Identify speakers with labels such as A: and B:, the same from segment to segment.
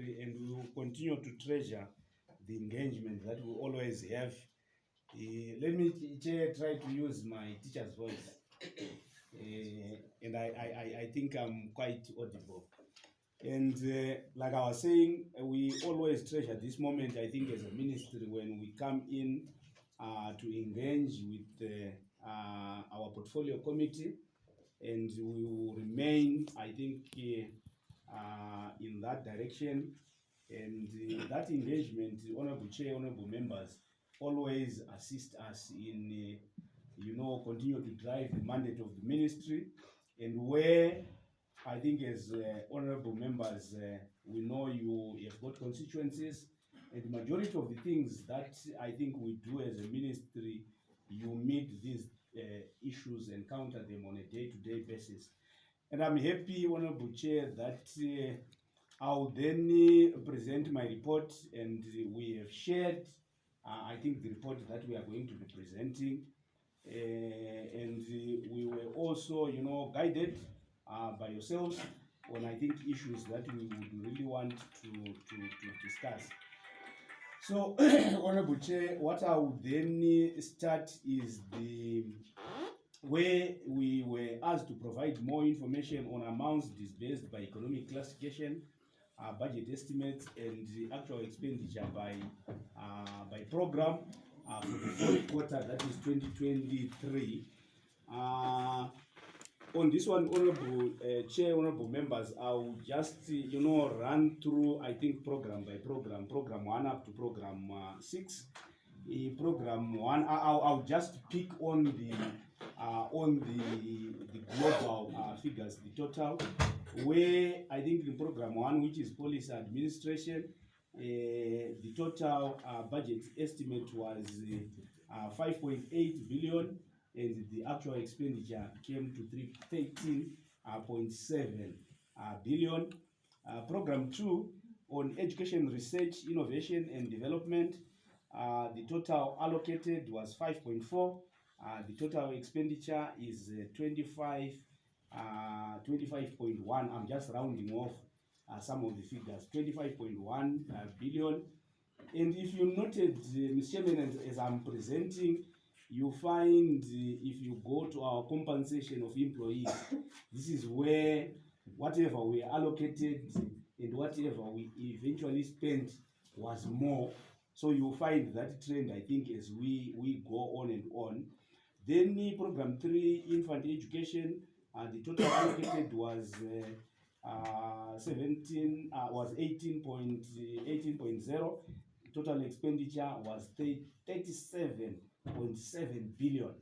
A: ministry, and we will continue to treasure the engagement that we always have. Let me try to use my teacher's voice, and I think I'm quite audible. And like I was saying, we always treasure this moment, I think, as a ministry when we come in to engage with our portfolio committee, and we will remain, I think, in that direction. And that engagement, Honorable Chair, Honorable Members, always assist us in, continue to drive the mandate of the ministry, and where I think as honorable members, we know you have got constituencies, and the majority of the things that I think we do as a ministry, you meet these issues and counter them on a day-to-day basis. And I'm happy, Honorable Chair, that I'll then present my report, and we have shared, I think, the report that we are going to be presenting. And we were also, guided by yourselves on, I think, issues that we would really want to discuss. So, Honorable Chair, what I would then start is where we were asked to provide more information on amounts disbursed by economic classification, budget estimates, and the actual expenditure by program for the fourth quarter, that is 2023. On this one, Honorable Chair, Honorable Members, I'll just run through, I think, program by program, program 1 up to program 6. Program 1, I'll just pick on the global figures, the total, where I think in program 1, which is policy administration, the total budget estimate was 5.8 billion, and the actual expenditure came to 13.7 billion. Program 2 on education, research, innovation, and development, the total allocated was 5.4. The total expenditure is 25.1. I'm just rounding off some of the figures. 25.1 billion. And if you noted, Mr. Chairman, as I'm presenting, you find if you go to our compensation of employees, this is where whatever we allocated and whatever we eventually spent was more. So you'll find that trend, I think, as we go on and on. Then program 3, infant education, the total allocated was 18.0. Total expenditure was 37.7 billion.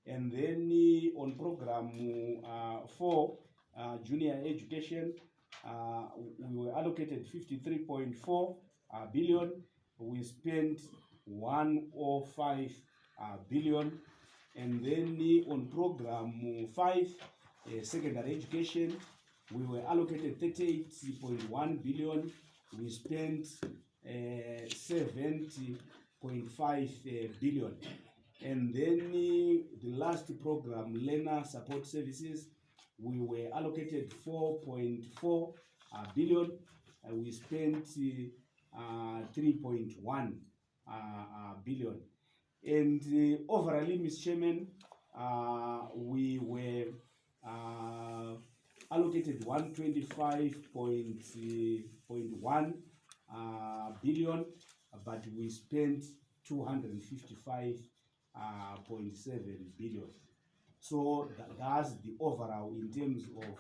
A: And then on program 4, junior education, we were allocated 53.4 billion. We spent 105 billion. And then on program 5, secondary education, we were allocated 38.1 billion. We spent 70.5 billion. And then the last program, learner support services, we were allocated 4.4 billion. We spent 3.1 billion. And overall, Mr. Chairman, we were allocated 125.1 billion, but we spent 255.7 billion. So that's the overall in terms of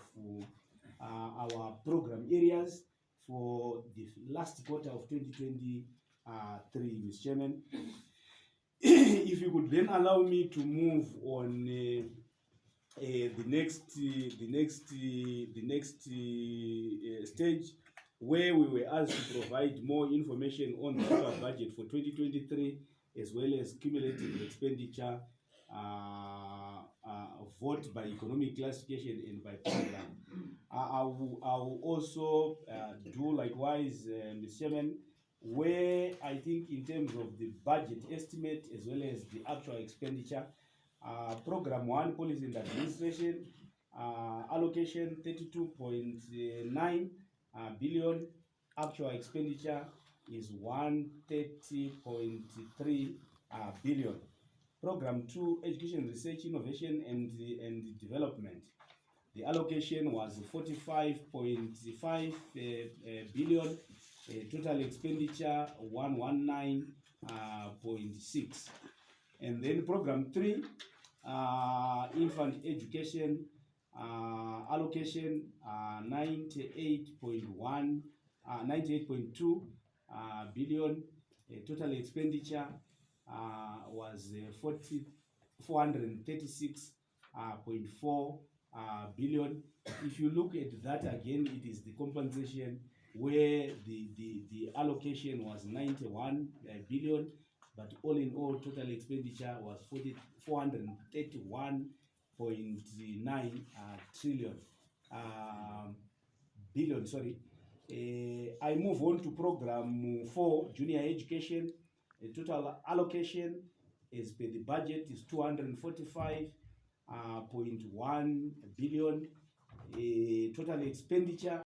A: our program areas for the last quarter of 2023, Mr. Chairman. If you could then allow me to move on the next stage, where we were asked to provide more information on the total budget for 2023, as well as cumulative expenditure, vote by economic classification and by program. I will also do likewise, Mr. Chairman, where I think in terms of the budget estimate as well as the actual expenditure, program 1, policy and administration, allocation 32.9 billion, actual expenditure is 130.3 billion. Program 2, Education, Research, Innovation and Development. The allocation was 45.5 billion. Total expenditure 119.6. And then Program 3, Infant Education, allocation 98.2 billion. Total expenditure was 436.4 billion. If you look at that again, it is the compensation where the allocation was 91 billion, but all in all, total expenditure was 431.9 trillion billion. Sorry. I move on to Program 4, Junior Education. The total allocation as per the budget is 245.1 billion. Total expenditure